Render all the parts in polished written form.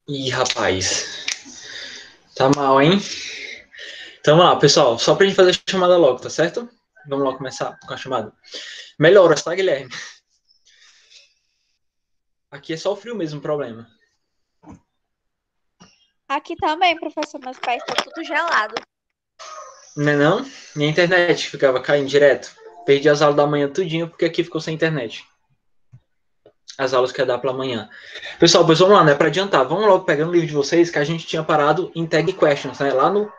Ih, rapaz. Tá mal, hein? Então vamos lá, pessoal. Só pra gente fazer a chamada logo, tá certo? Vamos lá começar com a chamada. Melhoras, tá, Guilherme? Aqui é só o frio mesmo o problema. Aqui também, professor, meus pés estão tudo gelado. Não é não? Minha internet ficava caindo direto. Perdi as aulas da manhã tudinho porque aqui ficou sem internet. As aulas que ia dar pela manhã. Pessoal, pois vamos lá, né? Pra adiantar, vamos logo pegando o livro de vocês que a gente tinha parado em Tag Questions, né? Lá no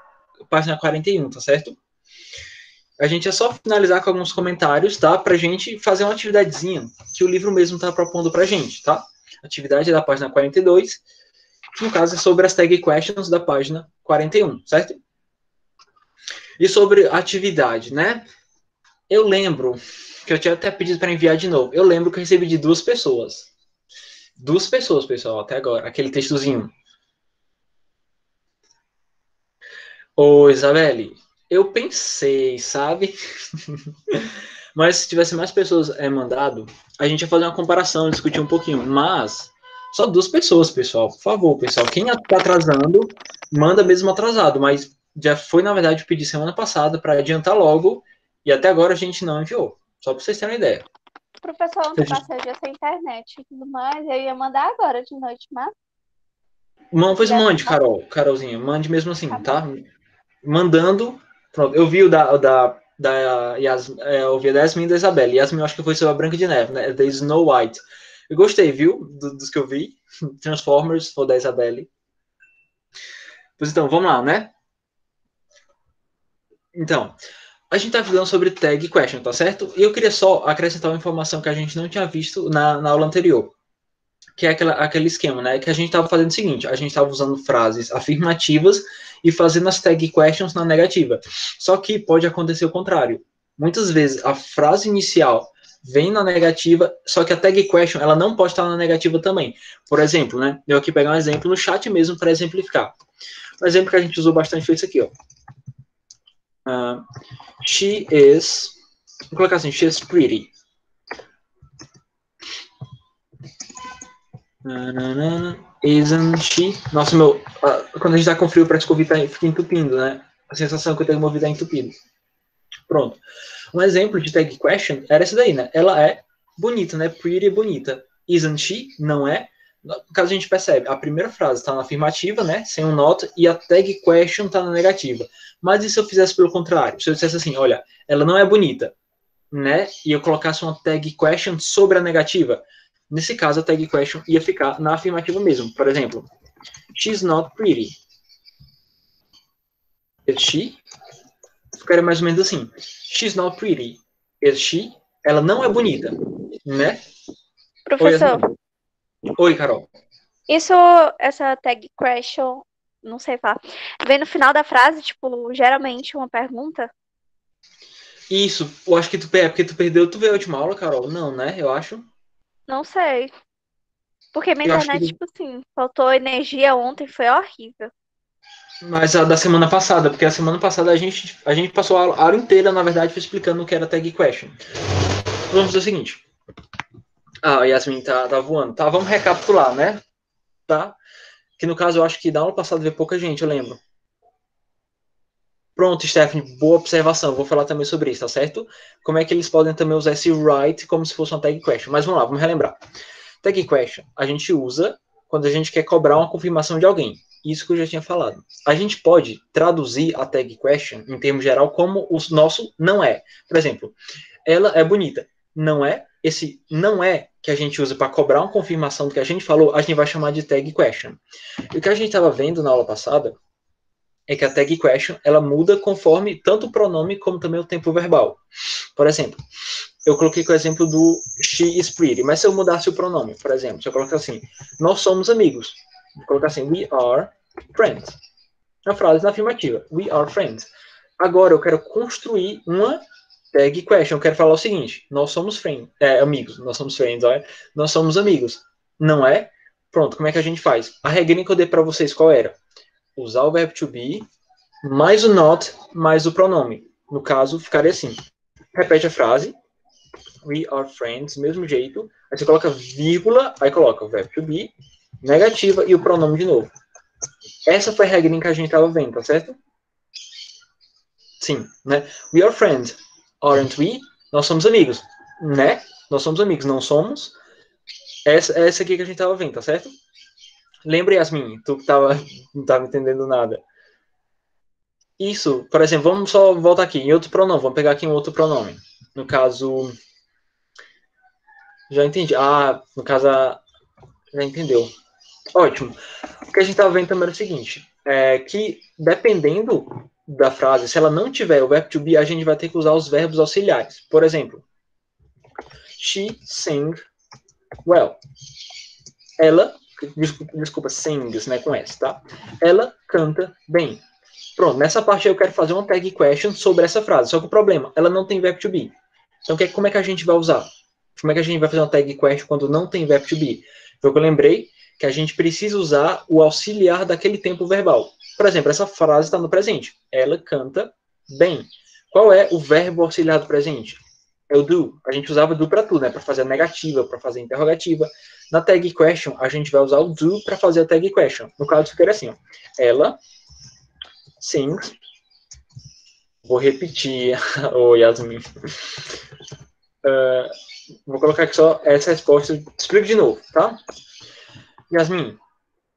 página 41, tá certo? A gente é só finalizar com alguns comentários, tá? Pra gente fazer uma atividadezinha que o livro mesmo tá propondo pra gente, tá? Atividade da página 42, que no caso é sobre as tag questions da página 41, certo? E sobre atividade, né? Eu lembro que eu tinha até pedido para enviar de novo. Eu lembro que eu recebi de duas pessoas. Duas pessoas, pessoal, até agora. Aquele textozinho. Ô, Isabelle, eu pensei, sabe? Mas se tivesse mais pessoas mandado, a gente ia fazer uma comparação, discutir um pouquinho. Mas só duas pessoas, pessoal. Por favor, pessoal. Quem está atrasando, manda mesmo atrasado. Mas já foi, na verdade, eu pedi semana passada para adiantar logo. E até agora a gente não enviou. Só para vocês terem uma ideia. Professor, ontem eu passei o dia sem internet e tudo mais. Eu ia mandar agora de noite, mas Pois tivesse mande, mais, Carolzinha. Mande mesmo tá assim, bom. tá? Mandando. Pronto, eu vi o da eu vi a da Yasmin e da Isabelle. Yasmin, eu acho que foi sobre a Branca de Neve, né? Da Snow White. Eu gostei, viu? Dos que eu vi. Transformers, foi da Isabelle. Pois então, vamos lá, né? Então, a gente tá falando sobre tag question, tá certo? E eu queria só acrescentar uma informação que a gente não tinha visto na aula anterior. Que é aquele esquema, né? Que a gente estava fazendo o seguinte: a gente estava usando frases afirmativas e fazendo as tag questions na negativa. Só que pode acontecer o contrário. Muitas vezes a frase inicial vem na negativa, só que a tag question ela não pode estar na negativa também. Por exemplo, né? Eu aqui pegar um exemplo no chat mesmo para exemplificar. Um exemplo que a gente usou bastante foi isso aqui, ó. She is. Vou colocar assim: she is pretty. Isn't she? Nossa, quando a gente tá com frio, parece que o ouvido fica entupindo, né? A sensação que eu tenho que o ouvido tá entupido. Pronto. Um exemplo de tag question era esse daí, né? Ela é bonita, né? Pretty é bonita. Isn't she? Não é. No caso, a gente percebe, a primeira frase está na afirmativa, né? Sem um not, e a tag question está na negativa. Mas e se eu fizesse pelo contrário? Se eu dissesse assim, olha, ela não é bonita, né? E eu colocasse uma tag question sobre a negativa, nesse caso a tag question ia ficar na afirmativa mesmo. Por exemplo, she's not pretty. Is she? Ficaria mais ou menos assim. She's not pretty. Is she? Ela não é bonita, né? Oi, Professor, Yasmin. Oi, Carol. isso, essa tag question, não sei falar, vem no final da frase, tipo, geralmente uma pergunta? Isso, eu acho que porque tu perdeu, tu veio a última aula, Carol? Não, né? Eu acho. Não sei. Porque minha Eu acho que. internet, tipo assim, faltou energia ontem, foi horrível. Mas a da semana passada, porque a semana passada a gente passou a aula inteira, na verdade, explicando o que era tag question. Vamos fazer o seguinte. Ah, a Yasmin tá voando. Tá, vamos recapitular, né? Tá? Que no caso eu acho que da aula passada veio pouca gente, eu lembro. Pronto, Stephanie, boa observação. Vou falar também sobre isso, tá certo? Como é que eles podem também usar esse right como se fosse uma tag question. Mas vamos lá, vamos relembrar. Tag question a gente usa quando a gente quer cobrar uma confirmação de alguém. Isso que eu já tinha falado. A gente pode traduzir a tag question em termos geral como o nosso não é. Por exemplo, ela é bonita. Não é? Esse não é que a gente usa para cobrar uma confirmação do que a gente falou, a gente vai chamar de tag question. E o que a gente estava vendo na aula passada é que a tag question ela muda conforme tanto o pronome como também o tempo verbal. Por exemplo, eu coloquei com o exemplo do she is pretty, mas se eu mudasse o pronome, por exemplo, se eu colocar assim, nós somos amigos, vou colocar assim, we are friends. Na frase na afirmativa, we are friends. Agora eu quero construir uma tag question, eu quero falar o seguinte, nós somos amigos, nós somos friends, olha, nós somos amigos, não é? Pronto, como é que a gente faz? A regrinha que eu dei para vocês qual era? Usar o verbo to be mais o not mais o pronome. No caso, ficaria assim. Repete a frase. We are friends, mesmo jeito. Aí você coloca vírgula, aí coloca o verbo to be negativa e o pronome de novo. Essa foi a regrinha que a gente estava vendo, tá certo? Sim, né? We are friends, aren't we? Nós somos amigos, né? Nós somos amigos, não somos? Essa aqui que a gente estava vendo, tá certo? Lembra, Yasmin, tu que não estava entendendo nada. Isso, por exemplo, vamos só voltar aqui em outro pronome. Vamos pegar aqui um outro pronome. No caso... Já entendi. Ah, no caso... Já entendeu. Ótimo. O que a gente estava vendo também era o seguinte. É que, dependendo da frase, se ela não tiver o verbo to be, a gente vai ter que usar os verbos auxiliares. Por exemplo, she sings well. Ela... Desculpa, sings, né, com S, tá? Ela canta bem. Pronto, nessa parte eu quero fazer uma tag question sobre essa frase. Só que o problema, ela não tem verbo to be. Então, como é que a gente vai usar? Como é que a gente vai fazer uma tag question quando não tem verbo to be? Foi o que eu lembrei que a gente precisa usar o auxiliar daquele tempo verbal. Por exemplo, essa frase está no presente. Ela canta bem. Qual é o verbo auxiliar do presente? É o do. A gente usava do para tudo, né? Para fazer a negativa, para fazer a interrogativa. Na tag question, a gente vai usar o do para fazer a tag question. No caso, ficaria assim, ó. Ela sings. Vou repetir, o Yasmin. Vou colocar aqui só essa resposta. Explico de novo, tá? Yasmin,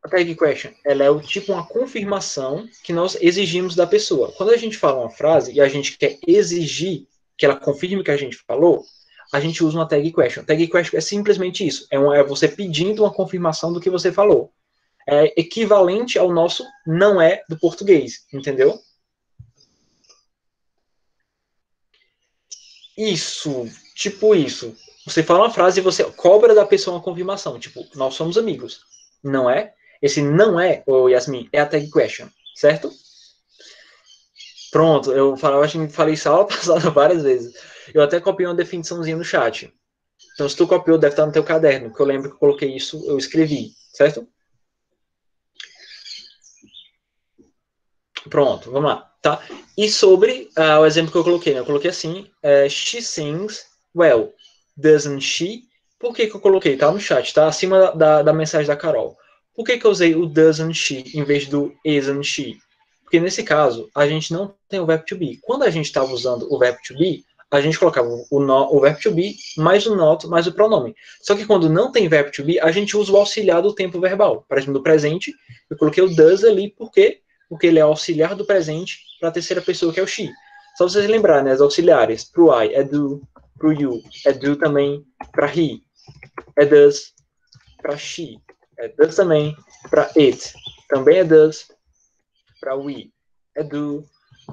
a tag question, ela é o tipo uma confirmação que nós exigimos da pessoa. Quando a gente fala uma frase e a gente quer exigir que ela confirme o que a gente falou, a gente usa uma tag question. Tag question é simplesmente isso. É você pedindo uma confirmação do que você falou. É equivalente ao nosso não é do português, entendeu? Isso, tipo isso. Você fala uma frase e você cobra da pessoa uma confirmação. Tipo, nós somos amigos. Não é? Esse não é, ô Yasmin, é a tag question, certo? Pronto, eu acho que falei isso a aula passada várias vezes. Eu até copiei uma definiçãozinha no chat. Então, se tu copiou, deve estar no teu caderno, que eu lembro que eu coloquei isso, eu escrevi, certo? Pronto, vamos lá, tá? E sobre o exemplo que eu coloquei, né? Eu coloquei assim, she sings well, doesn't she? Por que eu coloquei? Tá no chat, tá? Acima da mensagem da Carol. Por que eu usei o doesn't she em vez do isn't she? Porque nesse caso, a gente não tem o verbo to be. Quando a gente estava usando o verbo to be, a gente colocava o verbo to be mais o not mais o pronome. Só que quando não tem verbo to be, a gente usa o auxiliar do tempo verbal. Por exemplo, do presente, eu coloquei o does ali porque ele é auxiliar do presente para a terceira pessoa, que é o she. Só vocês lembrarem, né, as auxiliares. Para o I é do, para o you é do também, para he é does, para she é does também, para it também é does, para we é do,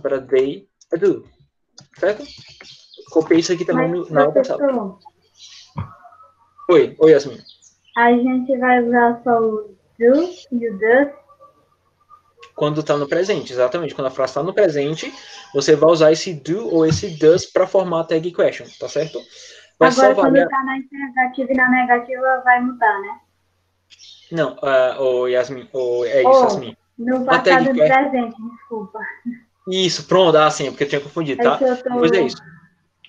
para they é do. Certo? Copiei isso aqui também na aula passada. Oi, Yasmin. A gente vai usar só o do e o does? Quando está no presente, exatamente. Quando a frase está no presente, você vai usar esse do ou esse does para formar a tag question, tá certo? Vai agora, quando está na interrogativa e na negativa, vai mudar, né? Não, Yasmin, Yasmin. No passado do presente, desculpa. Isso, pronto, sim, porque eu tinha confundido, tá? Pois é isso.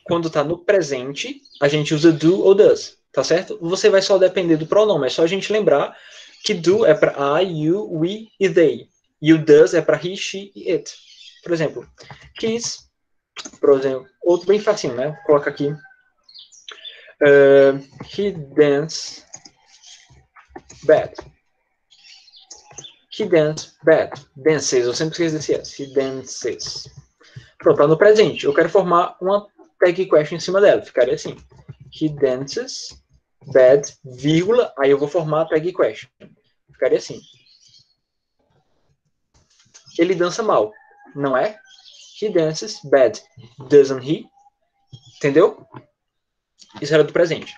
Quando está no presente, a gente usa do ou does, tá certo? Você vai só depender do pronome, é só a gente lembrar que do é para I, you, we e they. E o does é para he, she e it. Por exemplo, kiss, por exemplo, outro bem facinho, né? Vou colocar aqui. He dance bad. He dance bad. Dances, eu sempre esqueço desse S. He dances. Pronto, tá no presente. Eu quero formar uma tag question em cima dela. Ficaria assim. He dances bad, vírgula, aí eu vou formar a tag question. Ficaria assim. Ele dança mal, não é? He dances bad, doesn't he? Entendeu? Isso era do presente.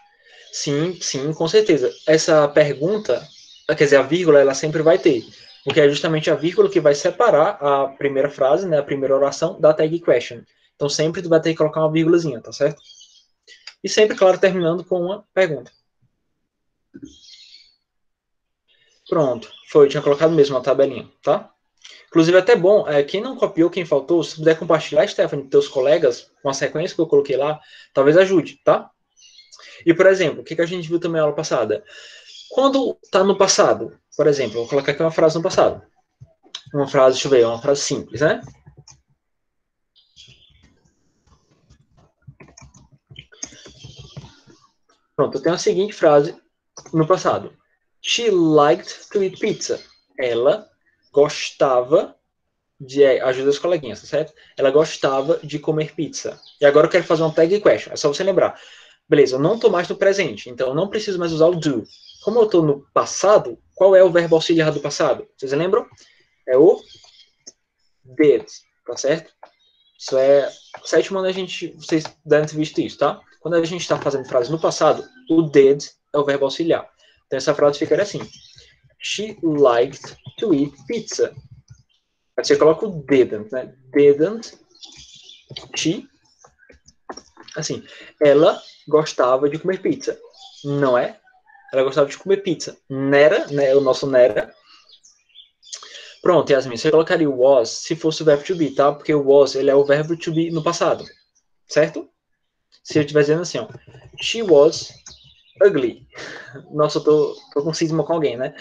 Sim, sim, com certeza. Essa pergunta, quer dizer, a vírgula, ela sempre vai ter. Porque é justamente a vírgula que vai separar a primeira frase, né, a primeira oração, da tag question. Então sempre tu vai ter que colocar uma vírgulazinha, tá certo? E sempre, claro, terminando com uma pergunta. Pronto. Foi, eu tinha colocado mesmo uma tabelinha, tá? Inclusive, é até bom, quem não copiou, quem faltou, se puder compartilhar, Stephanie, com teus colegas, com a sequência que eu coloquei lá, talvez ajude, tá? E, por exemplo, o que a gente viu também na aula passada? Quando está no passado, por exemplo, vou colocar aqui uma frase no passado. Uma frase, deixa eu ver, uma frase simples, né? Pronto, eu tenho a seguinte frase no passado. She liked to eat pizza. Ela gostava de... ajuda os coleguinhas, tá certo? Ela gostava de comer pizza. E agora eu quero fazer uma tag question. É só você lembrar. Beleza, eu não estou mais no presente, então eu não preciso mais usar o do. Como eu estou no passado, qual é o verbo auxiliar do passado? Vocês lembram? É o did, tá certo? Isso é sétimo ano, vocês devem ter visto isso, tá? Quando a gente está fazendo frase no passado, o did é o verbo auxiliar. Então essa frase ficaria assim: She liked to eat pizza. Aí você coloca o didn't, né? Didn't she? Assim, ela gostava de comer pizza. Não é? Ela gostava de comer pizza. Nera, né? O nosso Nera. Pronto, Yasmin, você colocaria o was se fosse o verbo to be, tá? Porque o was, ele é o verbo to be no passado. Certo? Se eu estiver dizendo assim, ó. She was ugly. Nossa, eu tô com cisma com alguém, né?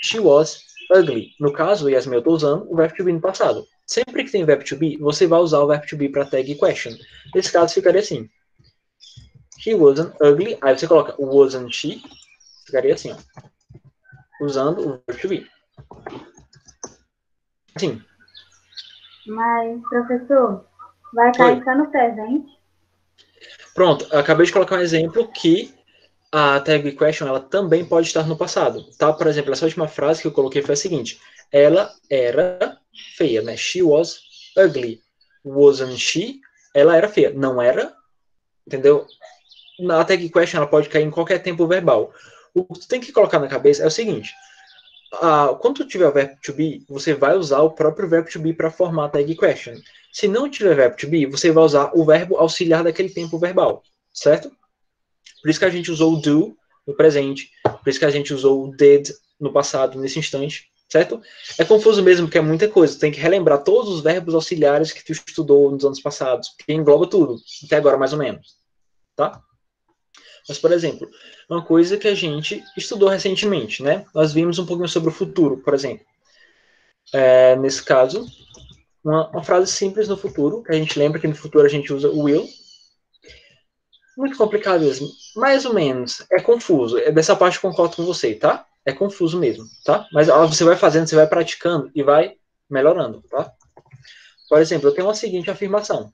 She was ugly. No caso, Yasmin, eu tô usando o verbo to be no passado. Sempre que tem verbo to be, você vai usar o verbo to be para tag question. Nesse caso, ficaria assim. He wasn't ugly. Aí você coloca wasn't she. Ficaria assim, ó. Usando o verbo to be. Sim. Mas, professor, vai cair só no presente? Pronto, eu acabei de colocar um exemplo que a tag question ela também pode estar no passado, tá? Por exemplo, essa última frase que eu coloquei foi a seguinte: ela era feia, né? She was ugly. Wasn't she? Ela era feia. Não era? Entendeu? Na tag question ela pode cair em qualquer tempo verbal. O que tu tem que colocar na cabeça é o seguinte: quando tu tiver o verbo to be, você vai usar o próprio verbo to be para formar a tag question. Se não tiver verbo to be, você vai usar o verbo auxiliar daquele tempo verbal, certo? Por isso que a gente usou o do no presente, por isso que a gente usou o did no passado, nesse instante, certo? É confuso mesmo, porque é muita coisa. Tu tem que relembrar todos os verbos auxiliares que tu estudou nos anos passados, que engloba tudo, até agora mais ou menos, tá? Mas, por exemplo, uma coisa que a gente estudou recentemente, né? Nós vimos um pouquinho sobre o futuro, por exemplo. Nesse caso, uma frase simples no futuro, que a gente lembra que no futuro a gente usa o will. Muito complicado mesmo. Mais ou menos. É confuso. Dessa parte eu concordo com você, tá? É confuso mesmo, tá? Mas você vai fazendo, você vai praticando e vai melhorando, tá? Por exemplo, eu tenho uma seguinte afirmação.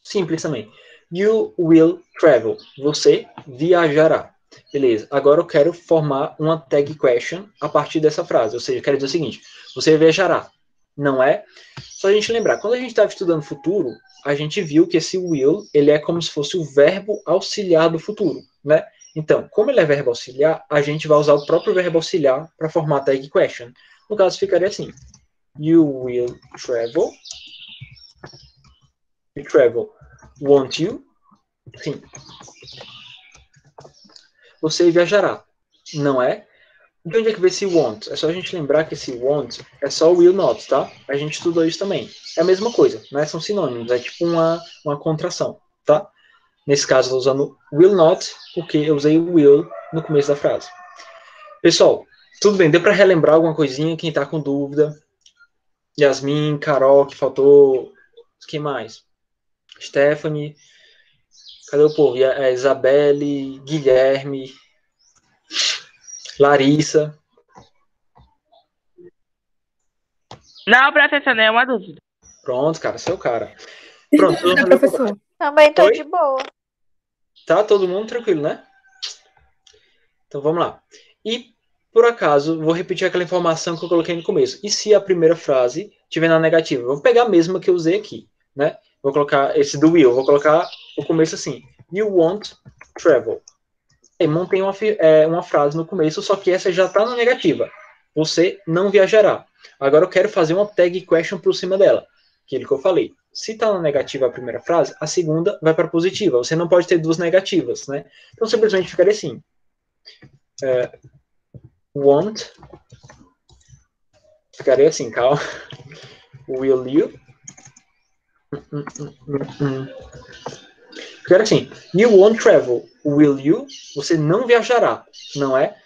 Simples também. You will travel. Você viajará. Beleza. Agora eu quero formar uma tag question a partir dessa frase. Ou seja, eu quero dizer o seguinte. Você viajará. Não é? Só a gente lembrar. Quando a gente estava estudando futuro, a gente viu que esse will, ele é como se fosse o verbo auxiliar do futuro, né? Então, como ele é verbo auxiliar, a gente vai usar o próprio verbo auxiliar para formar a tag question. No caso, ficaria assim. You will travel. You travel. Won't you? Sim. Você viajará. Não é? De onde é que vem esse want? É só a gente lembrar que esse want é só o will not, tá? A gente estudou isso também. É a mesma coisa, né? São sinônimos, é tipo uma contração, tá? Nesse caso, eu estou usando will not, porque eu usei o will no começo da frase. Pessoal, tudo bem? Deu para relembrar alguma coisinha? Quem tá com dúvida? Yasmin, Carol, que faltou... Quem mais? Stephanie... Cadê o povo? Isabelle, Guilherme, Larissa. Não, professor, não é uma dúvida. Pronto, cara, seu cara. Pronto, professor. Também tô Oi? de boa. Tá todo mundo tranquilo, né? Então vamos lá. E, por acaso, vou repetir aquela informação que eu coloquei no começo. E se a primeira frase estiver na negativa? Vou pegar a mesma que eu usei aqui, né? Vou colocar esse do will, vou colocar o começo assim. You won't travel. E montei uma frase no começo, só que essa já está na negativa. Você não viajará. Agora eu quero fazer uma tag question por cima dela. Aquilo que eu falei. Se está na negativa a primeira frase, a segunda vai para positiva. Você não pode ter duas negativas, né? Então simplesmente ficaria assim. Won't. Ficaria assim, calma. Will you? Ficaria assim. You won't travel. Will you? Você não viajará. Não é?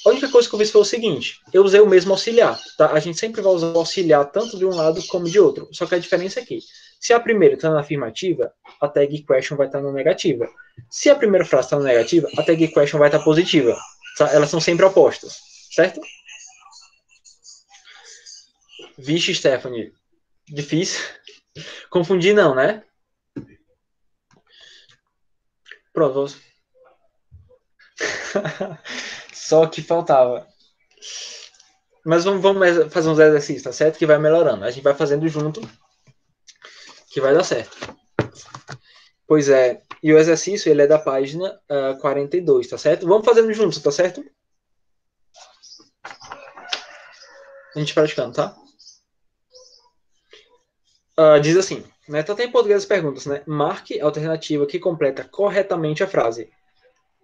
A única coisa que eu fiz foi o seguinte, eu usei o mesmo auxiliar, tá? A gente sempre vai usar o auxiliar tanto de um lado como de outro, só que a diferença é que, se a primeira está na afirmativa, a tag question vai estar na negativa. Se a primeira frase está na negativa, a tag question vai estar positiva. Tá? Elas são sempre opostas, certo? Vixe, Stephanie, difícil. Confundir não, né? Pronto, vamos... Só que faltava. Mas vamos fazer uns exercícios, tá certo? Que vai melhorando. A gente vai fazendo junto, que vai dar certo. Pois é. E o exercício, ele é da página 42, tá certo? Vamos fazendo juntos, tá certo? A gente praticando, tá? Diz assim, né? Tá até em português as perguntas, né? Marque a alternativa que completa corretamente a frase.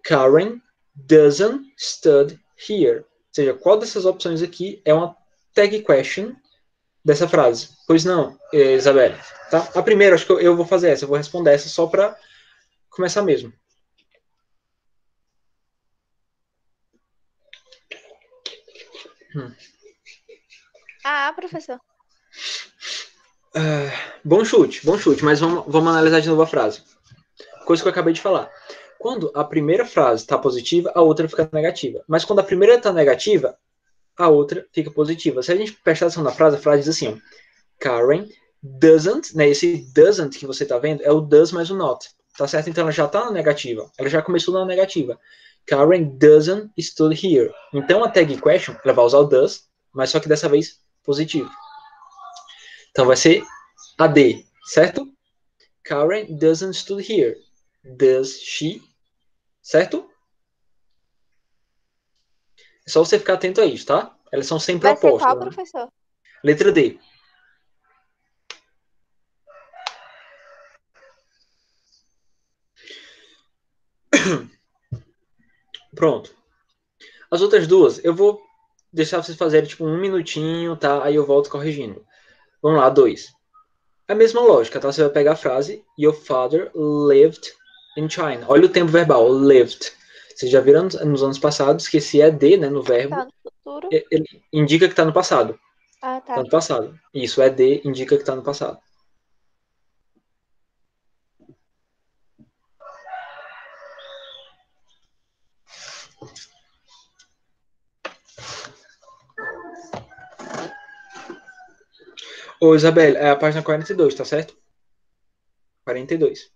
Karen doesn't study here. Ou seja, qual dessas opções aqui é uma tag question dessa frase? Pois não, Isabelle. Tá? A primeira, acho que eu vou fazer essa. Eu vou responder essa só para começar mesmo. Professor. Bom chute, mas vamos analisar de novo a frase. Coisa que eu acabei de falar. Quando a primeira frase está positiva, a outra fica negativa. Mas quando a primeira está negativa, a outra fica positiva. Se a gente prestar atenção na frase, a frase diz assim, ó, Karen doesn't, né, esse doesn't que você está vendo é o does mais o not, tá certo? Então ela já está na negativa, ela já começou na negativa. Karen doesn't study here. Então a tag question, ela vai usar o does, mas só que dessa vez positivo. Então vai ser a D, certo? Karen doesn't study here. Does she? Certo? É só você ficar atento a isso, tá? Elas são sempre Vai ser opostas. qual, né? professor? Letra D. Pronto. As outras duas, eu vou deixar vocês fazerem tipo 1 minutinho, tá? Aí eu volto corrigindo. Vamos lá, 2. A mesma lógica, tá? Você vai pegar a frase Your father lived in China. Olha o tempo verbal, lived. Vocês já viram nos anos passados que esse ED, né, no verbo, Tá no futuro. ele indica que está no passado. Ah, tá. Tá no passado. Isso, ED indica que está no passado. Ô, Isabel, é a página 42, tá certo? 42.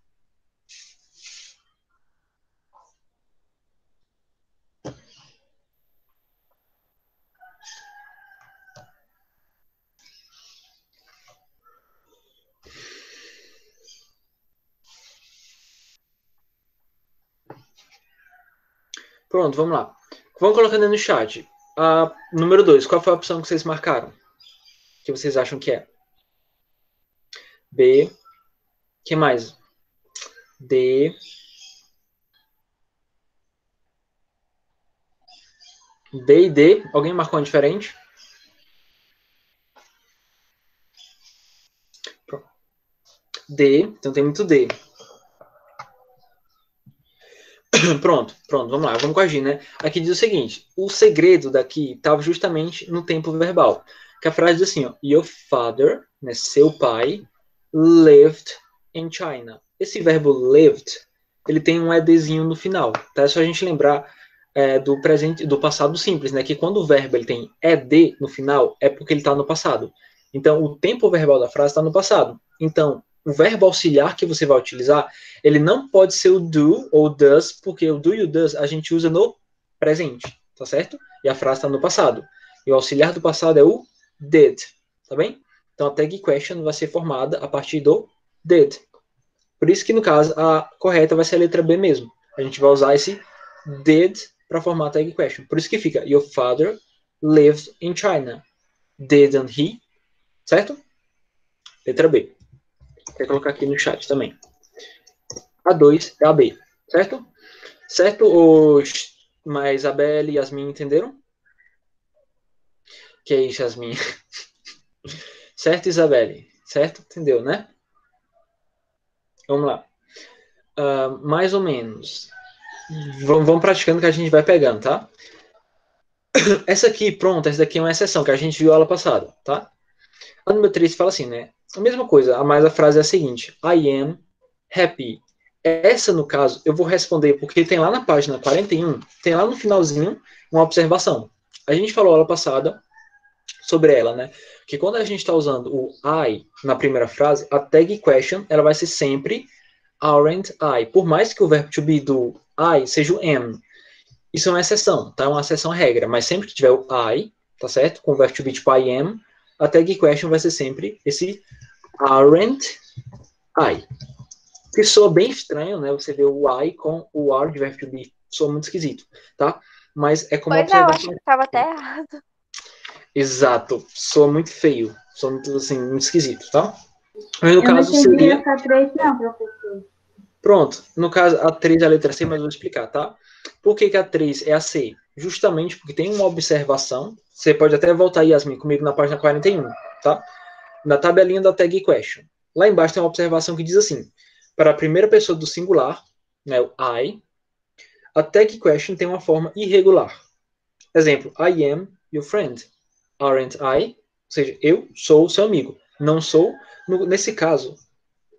Pronto, vamos lá. Vamos colocando aí no chat. Número 2, qual foi a opção que vocês marcaram? Que vocês acham que é? B. Que mais? D. B e D. Alguém marcou um diferente? D. Então tem muito D. Pronto, vamos lá, vamos corrigir, né? Aqui diz o seguinte, o segredo daqui estava justamente no tempo verbal. Que a frase diz assim, ó, Your father, né, seu pai, lived in China. Esse verbo lived, ele tem um edzinho no final, tá? É só a gente lembrar do presente, do passado simples, né? Que quando o verbo ele tem ed no final, é porque ele está no passado. Então, o tempo verbal da frase está no passado. Então, o verbo auxiliar que você vai utilizar, ele não pode ser o do ou does, porque o do e o does a gente usa no presente, tá certo? E a frase está no passado. E o auxiliar do passado é o did, tá bem? Então a tag question vai ser formada a partir do did. Por isso que, no caso, a correta vai ser a letra B mesmo. A gente vai usar esse did para formar a tag question. Por isso que fica, Your father lived in China. Didn't he? Certo? Letra B. Vou colocar aqui no chat também. A 2 é a B, certo? Certo, mas Isabelle e Yasmin entenderam? Que é isso, Yasmin? Certo, Isabelle? Certo? Entendeu, né? Vamos lá. Mais ou menos. Vamos praticando que a gente vai pegando, tá? Essa aqui, pronto, essa daqui é uma exceção que a gente viu aula passada, tá? A número 3 fala assim, né? A mesma coisa, mas a frase é a seguinte: I am happy. Essa, no caso, eu vou responder porque tem lá na página 41, tem lá no finalzinho uma observação. A gente falou aula passada sobre ela, né? Que quando a gente está usando o I na primeira frase, a tag question ela vai ser sempre aren't I. Por mais que o verbo to be do I seja o am. Isso é uma exceção, tá? É uma exceção à regra. Mas sempre que tiver o I, tá certo? Com o verbo to be tipo I am, a tag question vai ser sempre esse aren't I. Que soa bem estranho, né? Você vê o I com o are de verbo to be. Soa muito esquisito, tá? Mas é como Pois é, eu observação. acho que tava até errado. Exato. Soa muito feio. Soa muito, assim, muito esquisito, tá? Mas no Eu não caso entendi seria... essa 3 não, professor. Pronto. No caso, a 3 é a letra C, mas eu vou explicar, tá? Por que a 3 é a C? Justamente porque tem uma observação. Você pode até voltar, Yasmin, comigo na página 41, tá? Na tabelinha da tag question. Lá embaixo tem uma observação que diz assim: para a primeira pessoa do singular, né, o I, a tag question tem uma forma irregular. Exemplo, I am your friend. Aren't I? Ou seja, eu sou o seu amigo. Não sou. Nesse caso,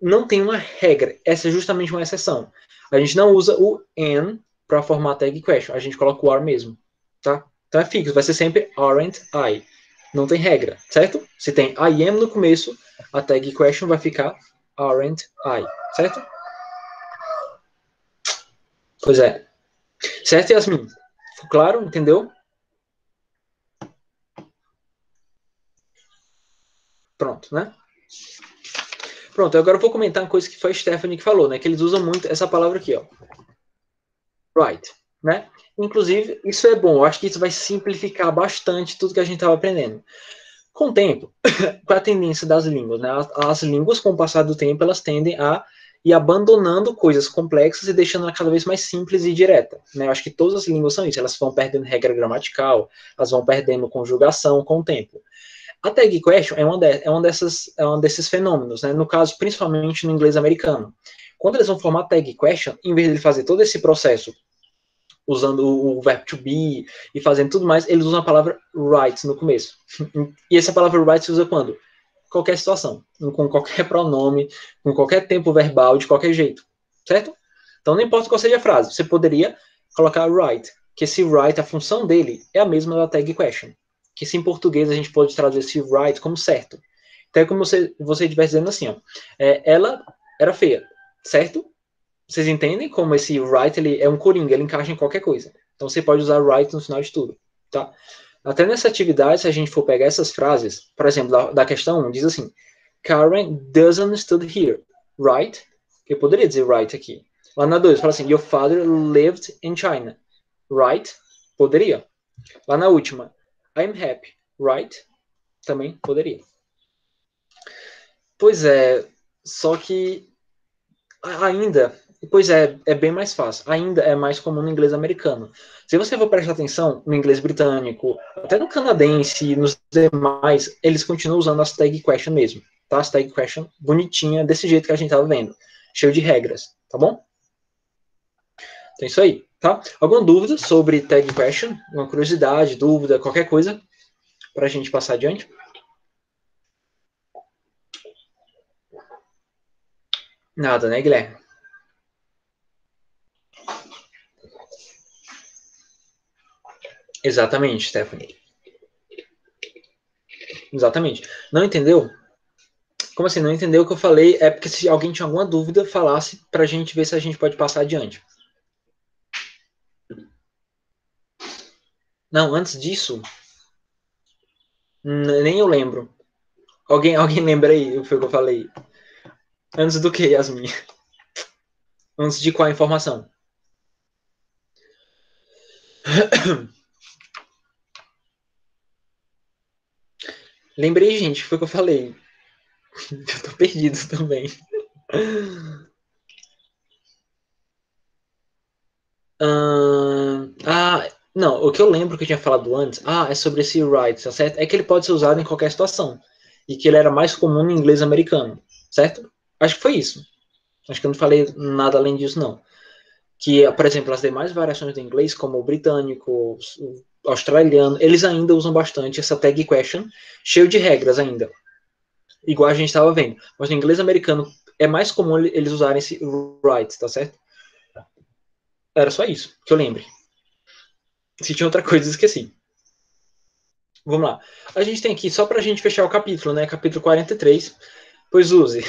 não tem uma regra. Essa é justamente uma exceção. A gente não usa o am para formar a tag question. A gente coloca o are mesmo. Tá? Então é fixo. Vai ser sempre aren't I. Não tem regra, certo? Se tem I am no começo, a tag question vai ficar aren't I, certo? Pois é. Certo, Yasmin? Ficou claro? Entendeu? Pronto, né? Pronto, agora eu vou comentar uma coisa que foi a Stephanie que falou, né? Que eles usam muito essa palavra aqui, ó. Right, né? Inclusive, isso é bom. Eu acho que isso vai simplificar bastante tudo que a gente estava aprendendo. Com o tempo, qual é a tendência das línguas, né? As línguas, com o passar do tempo, elas tendem a ir abandonando coisas complexas e deixando-a cada vez mais simples e direta, né? Eu acho que todas as línguas são isso. Elas vão perdendo regra gramatical, elas vão perdendo conjugação com o tempo. A tag question é um desses fenômenos, né? No caso, principalmente no inglês americano. Quando eles vão formar tag question, em vez de fazer todo esse processo usando o verbo to be e fazendo tudo mais, eles usam a palavra right no começo. E essa palavra right se usa quando? Qualquer situação, com qualquer pronome, com qualquer tempo verbal, de qualquer jeito, certo? Então, não importa qual seja a frase, você poderia colocar right, que esse right, a função dele é a mesma da tag question, que se em português a gente pode traduzir esse right como certo. Então, é como você estivesse dizendo assim, ó, ela era feia, certo? Vocês entendem como esse right ele é um coringa, ele encaixa em qualquer coisa. Então você pode usar right no final de tudo, tá? Até nessa atividade, se a gente for pegar essas frases, por exemplo, da questão 1, diz assim: Karen doesn't stood here, right? Eu poderia dizer right aqui. Lá na 2, fala assim: Your father lived in China, right? Poderia. Lá na última, I'm happy, right? Também poderia. Pois é, só que ainda... Pois é bem mais fácil. Ainda é mais comum no inglês americano. Se você for prestar atenção no inglês britânico, até no canadense, nos demais, eles continuam usando as tag question mesmo. Tá? As tag question bonitinha, desse jeito que a gente estava vendo. Cheio de regras, tá bom? Então é isso aí, tá? Alguma dúvida sobre tag question? Uma curiosidade, dúvida, qualquer coisa para a gente passar adiante? Nada, né, Guilherme? Exatamente, Stephanie. Exatamente. Não entendeu? Como assim? Não entendeu o que eu falei? É porque se alguém tinha alguma dúvida, falasse pra gente ver se a gente pode passar adiante. Não, antes disso, nem eu lembro. Alguém lembra aí o que eu falei? Antes do que, Yasmin? Antes de qual informação? Lembrei, gente, foi o que eu falei. Eu tô perdido também. Não, o que eu lembro que eu tinha falado antes, é sobre esse right, tá certo? É que ele pode ser usado em qualquer situação. E que ele era mais comum no inglês americano, certo? Acho que foi isso. Acho que eu não falei nada além disso, não. que, por exemplo, as demais variações do inglês, como o britânico, o australiano, eles ainda usam bastante essa tag question, cheio de regras ainda, igual a gente estava vendo. Mas no inglês americano é mais comum eles usarem esse right, tá certo? Era só isso, que eu lembre. Se tinha outra coisa, esqueci. Vamos lá. A gente tem aqui, só pra gente fechar o capítulo, né? Capítulo 43. Pois use.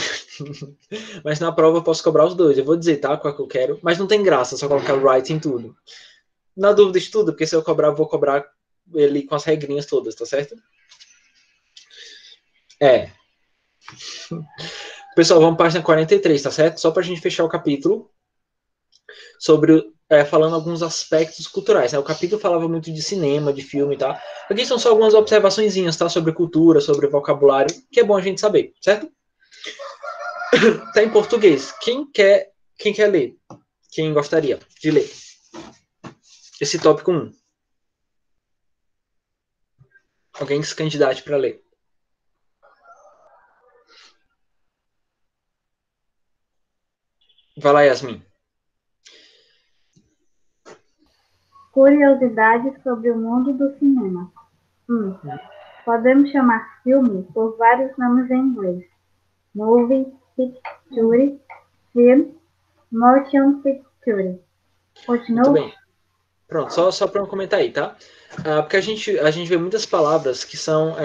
Mas na prova eu posso cobrar os dois. Eu vou dizer, tá? Qual que eu quero. Mas não tem graça só colocar right em tudo. Na dúvida de tudo, porque se eu cobrar, eu vou cobrar ele com as regrinhas todas, tá certo? Pessoal, vamos para a página 43, tá certo? Só pra gente fechar o capítulo sobre falando alguns aspectos culturais, né? O capítulo falava muito de cinema, de filme e tal. Aqui são só algumas observaçõezinhas, tá? Sobre cultura, sobre vocabulário, que é bom a gente saber, certo? Tá em português. Quem quer ler? Quem gostaria de ler? Esse tópico 1. Alguém que se candidate para ler. Vai lá, Yasmin. Curiosidades sobre o mundo do cinema. Podemos chamar filme por vários nomes em inglês. Movie, picture, film, motion picture. Continua? Muito bem. Pronto, só para comentar aí, tá? Porque a gente vê muitas palavras que são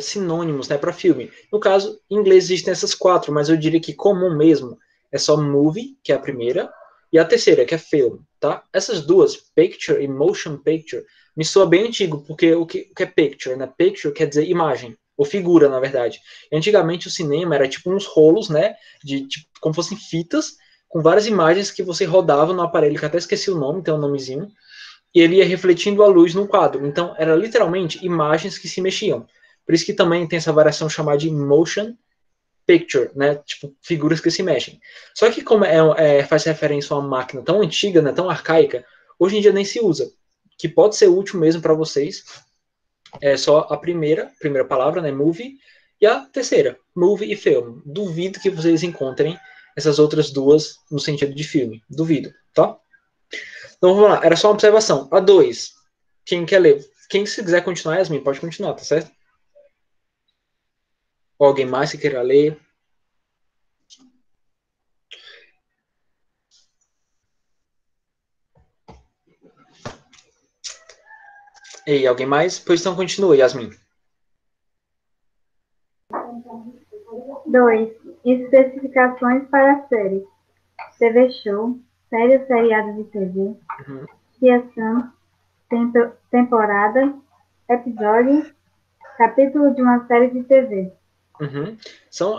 sinônimos, né, para filme. No caso, em inglês existem essas 4, mas eu diria que comum mesmo é só movie, que é a primeira, e a terceira, que é film, tá? Essas duas, picture e motion picture, me soa bem antigo, porque o que é picture, né? Picture quer dizer imagem, ou figura, na verdade. E antigamente o cinema era tipo uns rolos, né, tipo, como fossem fitas, com várias imagens que você rodava no aparelho, que até esqueci o nome, tem um nomezinho, e ele ia refletindo a luz no quadro. Então, era literalmente imagens que se mexiam. Por isso que também tem essa variação chamada de motion picture, né? Tipo, figuras que se mexem. Só que como faz referência a uma máquina tão antiga, né, tão arcaica, hoje em dia nem se usa. Que pode ser útil mesmo para vocês. É só a primeira palavra, né, movie, e a terceira, movie e film. Duvido que vocês encontrem essas outras duas no sentido de filme. Duvido, tá? Então vamos lá, era só uma observação. A 2. Quem quer ler? Quem se quiser continuar, Yasmin, pode continuar, tá certo? Ou alguém mais que queira ler? Ei, alguém mais? Pois então continue, Yasmin. 2. Especificações para séries. TV show, série ou seriado de TV, season, temporada, episódio, capítulo de uma série de TV.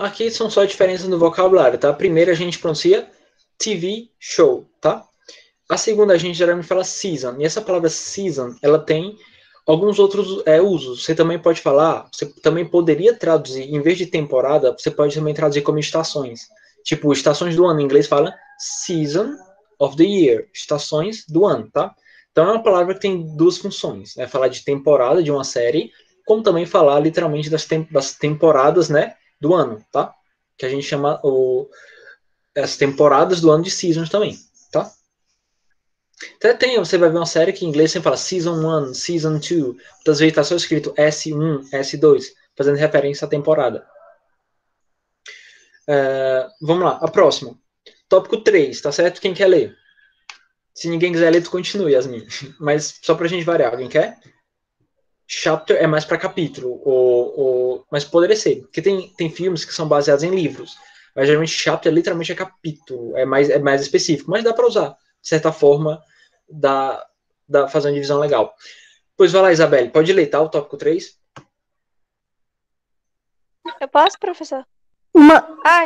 Aqui são só diferenças no vocabulário, tá? A primeira a gente pronuncia TV show, tá? A segunda a gente geralmente fala season. E essa palavra season, ela tem alguns outros usos. Você também pode falar, você também poderia traduzir, em vez de temporada, você pode também traduzir como estações. Tipo, estações do ano, em inglês fala season of the year, estações do ano, tá? Então é uma palavra que tem duas funções, né? Falar de temporada de uma série, como também falar literalmente das temporadas, né, do ano, tá? Que a gente chama as temporadas do ano de seasons também, tá? Até você vai ver uma série que em inglês sempre fala Season 1, Season 2. Muitas vezes está só escrito S1, S2, fazendo referência à temporada. Vamos lá, a próxima. Tópico 3, tá certo? Quem quer ler? Se ninguém quiser ler, tu continue, Yasmin. Mas só pra gente variar, alguém quer? Chapter é mais para capítulo, mas poderia ser, porque tem filmes que são baseados em livros. Mas geralmente chapter literalmente é capítulo, é mais específico, mas dá para usar, de certa forma, fazer uma divisão legal. Pois vai lá, Isabelle, pode ler, tá? O tópico 3. Eu posso, professor?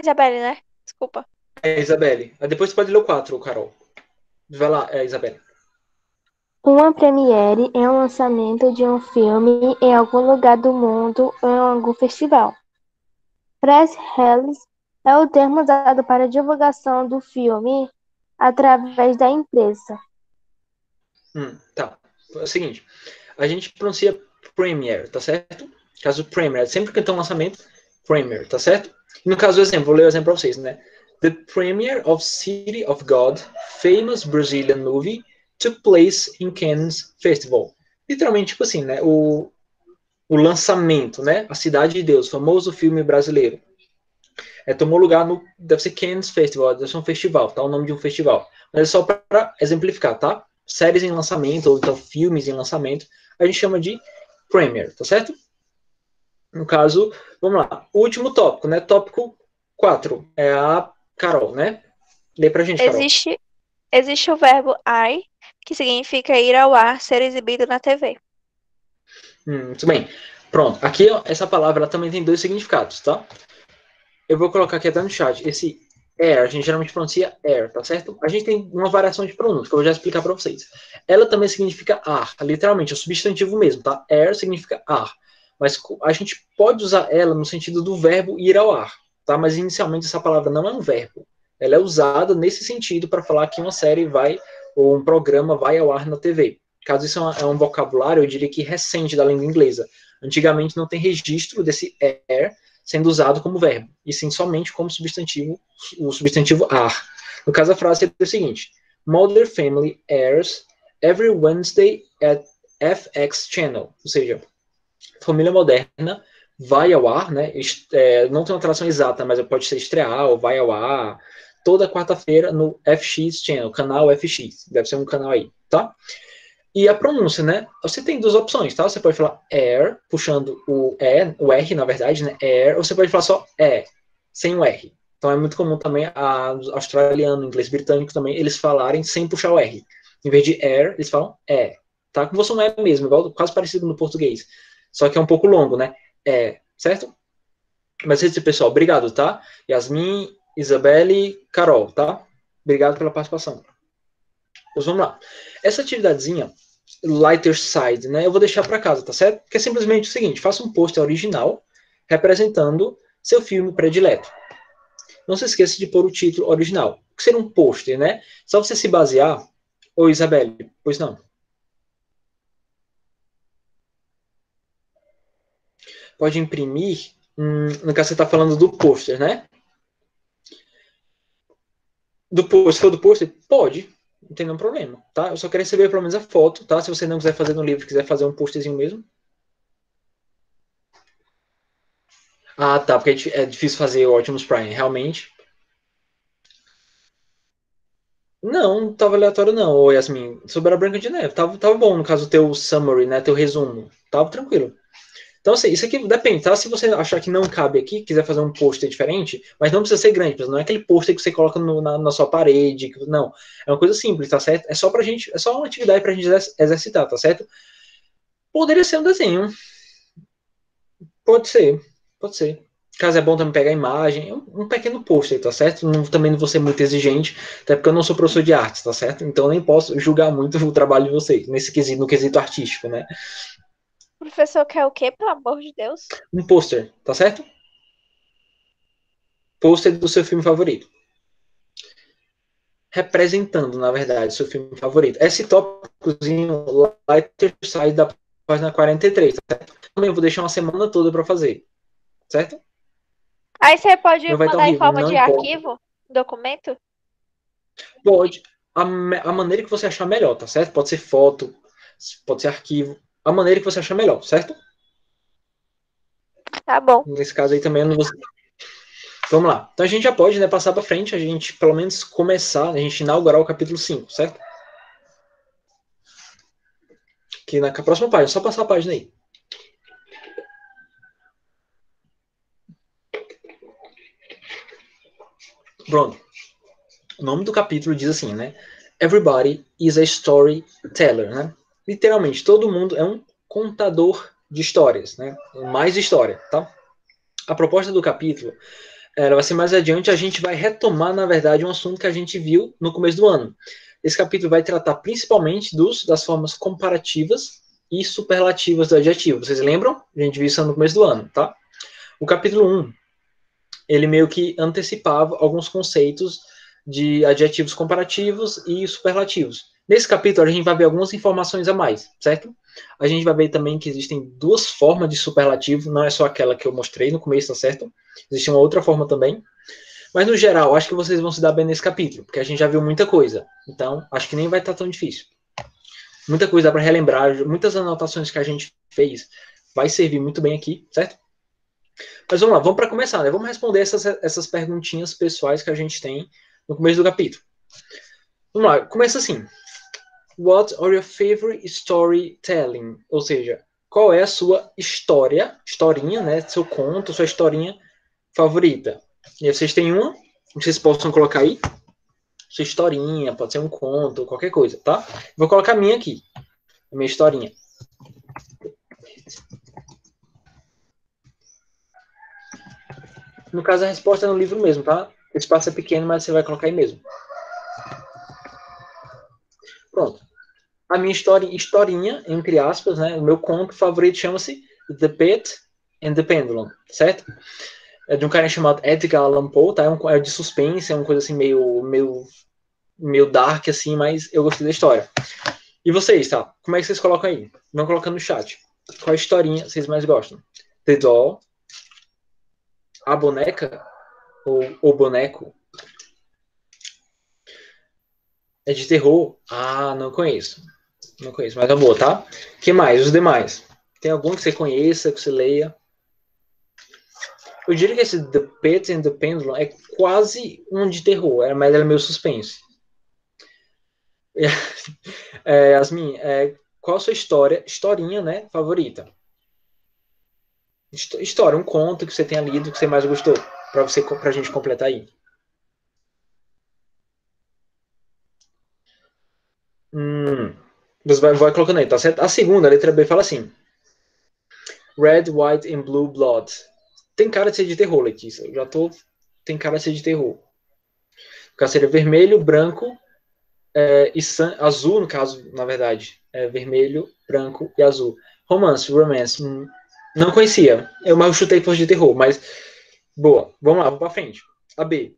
Isabelle, né? Desculpa. Isabelle. Depois você pode ler o 4, Carol. Vai lá, Isabelle. Uma premiere é um lançamento de um filme em algum lugar do mundo ou em algum festival. Press release é o termo usado para a divulgação do filme através da imprensa. Tá. É o seguinte, a gente pronuncia premiere, tá certo? Caso premiere, sempre que tem um lançamento, premiere, tá certo? E no caso do exemplo, vou ler o exemplo para vocês, né? The premiere of City of God, famous Brazilian movie, took place in Cannes Festival. Literalmente, tipo assim, né? O lançamento, né? A Cidade de Deus, famoso filme brasileiro. Tomou lugar no, deve ser Cannes Festival, deve ser um festival, tá? O nome de um festival. Mas é só para exemplificar, tá? Séries em lançamento, ou então filmes em lançamento, a gente chama de premiere, tá certo? No caso, vamos lá. O último tópico, né? Tópico 4. É a Carol, né? Lê pra gente, Carol. Existe o verbo I, que significa ir ao ar, ser exibido na TV. Muito bem. Pronto. Aqui, ó, essa palavra ela também tem dois significados, tá? Eu vou colocar aqui até no chat. Esse air, a gente geralmente pronuncia air, tá certo? A gente tem uma variação de pronúncia, que eu vou já explicar pra vocês. Ela também significa ar, literalmente, é o substantivo mesmo, tá? Air significa ar. Mas a gente pode usar ela no sentido do verbo ir ao ar, tá? Mas inicialmente essa palavra não é um verbo. Ela é usada nesse sentido para falar que uma série vai, ou um programa vai ao ar na TV. Caso isso é um vocabulário, eu diria que recente da língua inglesa. Antigamente não tem registro desse air sendo usado como verbo, e sim somente como substantivo, o substantivo ar. No caso, a frase é o seguinte: Modern Family airs every Wednesday at FX Channel. Ou seja, Família Moderna vai ao ar, né? Não tem uma tradução exata, mas pode ser estrear ou vai ao ar toda quarta-feira no FX Channel, canal FX. Deve ser um canal aí, tá? E a pronúncia, né? Você tem duas opções, tá? Você pode falar air, puxando o R, na verdade, né? Air, ou você pode falar só sem o R. Então é muito comum também australiano, inglês britânico também, eles falarem sem puxar o R. Em vez de air, eles falam tá? Como fosse um mesmo, igual, quase parecido no português. Só que é um pouco longo, né? Certo? Mas esse pessoal, obrigado, tá? Yasmin, Isabelle, Carol, tá? Obrigado pela participação. Pois vamos lá. Essa atividadezinha, lighter side, né? Eu vou deixar para casa, tá certo? Que é simplesmente o seguinte: faça um pôster original representando seu filme predileto. Não se esqueça de pôr o título original. O que seria um pôster, né? Só você se basear. Ô, Isabelle, pois não. Pode imprimir. No caso, você está falando do pôster, né? Se for do pôster, pode. Não tem nenhum problema, tá? Eu só quero receber pelo menos a foto, tá? Se você não quiser fazer no livro, quiser fazer um posterzinho mesmo. Ah, tá, porque é difícil fazer o Optimus Prime, realmente. Não tava aleatório não, Yasmin. Sobre a Branca de Neve, tava bom, no caso, o teu summary, né? Teu resumo. Tava tranquilo. Então, assim, isso aqui depende, tá? Se você achar que não cabe aqui, quiser fazer um pôster diferente, mas não precisa ser grande, não é aquele pôster que você coloca na sua parede, não. É uma coisa simples, tá certo? É só uma atividade pra gente exercitar, tá certo? Poderia ser um desenho. Pode ser. Caso é bom também pegar a imagem, um pequeno pôster, tá certo? Também não vou ser muito exigente, até porque eu não sou professor de artes, tá certo? Então eu nem posso julgar muito o trabalho de vocês, no quesito artístico, né? O professor quer o quê, pelo amor de Deus? Um pôster, tá certo? Pôster do seu filme favorito. Representando, na verdade, seu filme favorito. Esse tópicozinho lighter side da página 43, tá certo? Também vou deixar uma semana toda para fazer, certo? Aí você pode Não vai mandar em horrível, forma não de importa. arquivo, documento? Pode. A maneira que você achar melhor, tá certo? Pode ser foto, pode ser arquivo. A maneira que você achar melhor, certo? Tá bom. Nesse caso aí também eu não vou... Vamos lá. Então a gente já pode, né, passar para frente, a gente pelo menos começar, a gente inaugurar o capítulo 5, certo? Aqui na próxima página, só passar a página aí. Pronto. O nome do capítulo diz assim, né? Everybody is a storyteller, né? Literalmente, todo mundo é um contador de histórias, né? Mais história, tá? A proposta do capítulo, ela vai ser mais adiante, a gente vai retomar, na verdade, um assunto que a gente viu no começo do ano. Esse capítulo vai tratar principalmente das formas comparativas e superlativas do adjetivo. Vocês lembram? A gente viu isso no começo do ano, tá? O capítulo 1, ele meio que antecipava alguns conceitos de adjetivos comparativos e superlativos. Nesse capítulo, a gente vai ver algumas informações a mais, certo? A gente vai ver também que existem duas formas de superlativo, não é só aquela que eu mostrei no começo, tá certo? Existe uma outra forma também. Mas, no geral, acho que vocês vão se dar bem nesse capítulo, porque a gente já viu muita coisa. Então, acho que nem vai estar tão difícil. Muita coisa dá para relembrar, muitas anotações que a gente fez vai servir muito bem aqui, certo? Mas vamos lá, vamos para começar, né? Vamos responder essas perguntinhas pessoais que a gente tem no começo do capítulo. Vamos lá, começa assim. What are your favorite storytelling? Ou seja, qual é a sua historinha, né? Seu conto, sua historinha favorita. E aí vocês têm uma, vocês possam colocar aí, sua historinha, pode ser um conto, qualquer coisa, tá? Vou colocar a minha aqui, a minha historinha. No caso, a resposta é no livro mesmo, tá? O espaço é pequeno, mas você vai colocar aí mesmo. Pronto. A minha historinha, entre aspas, né? O meu conto favorito chama-se The Pit and the Pendulum, certo? É de um cara chamado Edgar Allan Poe, tá? É de suspense, é uma coisa assim meio dark, assim, mas eu gostei da história. E vocês, tá? Como é que vocês colocam aí? Vão colocando no chat. Qual historinha vocês mais gostam? The Doll? A boneca? Ou o boneco? É de terror? Ah, não conheço. Não conheço, mas é boa, tá? O que mais? Os demais. Tem algum que você conheça, que você leia? Eu diria que esse The Pit and the Pendulum é quase um de terror, mas ele é meio suspense. Yasmin, qual a sua historinha, né, favorita? História, um conto que você tenha lido, que você mais gostou, pra gente completar aí. Você vai colocando aí, tá certo? A segunda, a letra B, fala assim. Red, White and Blue Blood. Tem cara de ser de terror, Letícia. Tem cara de ser de terror. O caso seria vermelho, branco e azul, no caso, na verdade. Vermelho, branco e azul. Romance. Não conhecia. Eu chutei que fosse de terror, mas boa. Vamos lá, vamos pra frente. A B.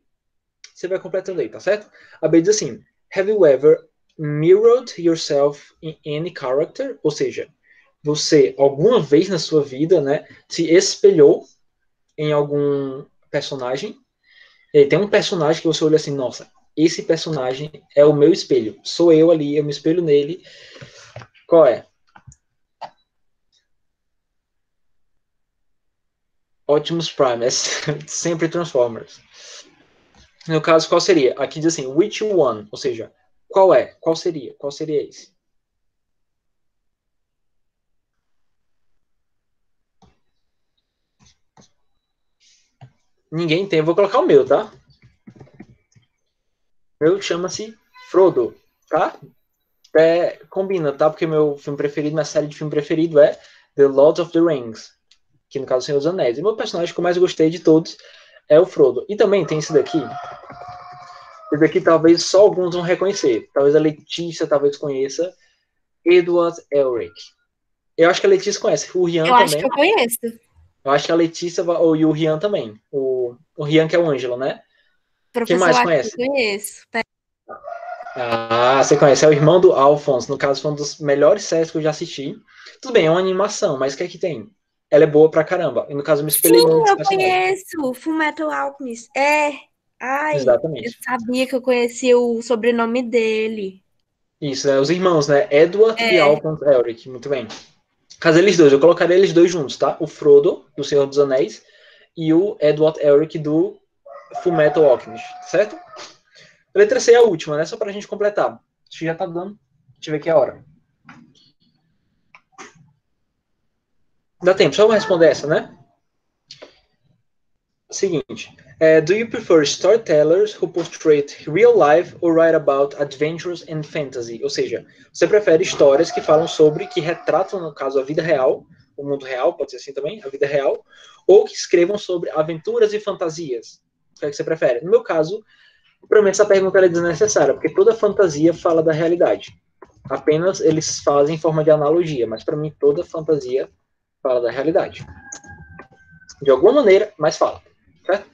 Você vai completando aí, tá certo? A B diz assim. Have you ever mirrored yourself in any character? Ou seja, você alguma vez na sua vida, né, se espelhou em algum personagem? E tem um personagem que você olha assim, nossa, esse personagem é o meu espelho. Sou eu ali, eu me espelho nele. Qual é? Optimus Prime, é sempre Transformers. No caso, qual seria? Aqui diz assim, which one? Ou seja, qual é? Qual seria? Qual seria esse? Ninguém tem, eu vou colocar o meu, tá? O meu chama-se Frodo, tá? Combina, tá? Porque meu filme preferido, minha série de filme preferido é The Lord of the Rings, que no caso é Senhor dos Anéis. E meu personagem que eu mais gostei de todos é o Frodo. E também tem esse daqui. Esse daqui talvez só alguns vão reconhecer. Talvez a Letícia talvez conheça. Edward Elric. Eu acho que a Letícia conhece. O Rian também. Eu acho que eu conheço. Eu acho que a Letícia e o Rian também. O Rian que é o Ângelo, né? Quem mais conhece? Eu conheço. Ah, você conhece. É o irmão do Alphonse. No caso, foi uma das melhores séries que eu já assisti. Tudo bem, é uma animação, mas o que é que tem? Ela é boa pra caramba. E no caso, eu me espelhei muito. Sim, eu conheço. Fullmetal Alchemist. Ai, exatamente. Eu sabia que eu conhecia o sobrenome dele. Isso, né? Os irmãos, né? Edward e Alphonse Elric. Muito bem. Caso eles dois, eu colocaria eles dois juntos, tá? O Frodo, do Senhor dos Anéis, e o Edward Elric, do Fullmetal Alchemist, certo? A letra C é a última, né? Só pra gente completar. Acho que já tá dando. Deixa eu ver aqui a hora. Dá tempo, só vou responder essa, né? Seguinte. Do you prefer storytellers who portray real life or write about adventures and fantasy? Ou seja, você prefere histórias que falam sobre, que retratam, no caso, a vida real, o mundo real, pode ser assim também, a vida real, ou que escrevam sobre aventuras e fantasias? O que é que você prefere? No meu caso, para mim essa pergunta é desnecessária, porque toda fantasia fala da realidade. Apenas eles fazem em forma de analogia, mas para mim toda fantasia fala da realidade. De alguma maneira, mas fala. Certo?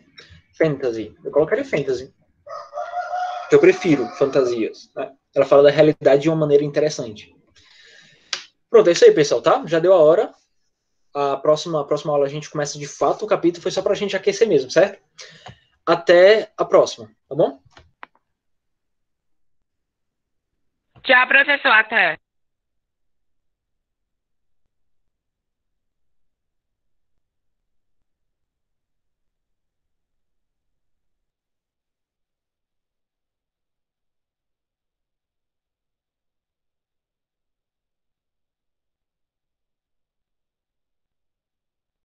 Fantasy. Eu colocaria fantasy. Eu prefiro fantasias. Né? Ela fala da realidade de uma maneira interessante. Pronto, é isso aí, pessoal, tá? Já deu a hora. A próxima aula a gente começa de fato o capítulo. Foi só pra gente aquecer mesmo, certo? até a próxima, tá bom? Tchau, professor. Até.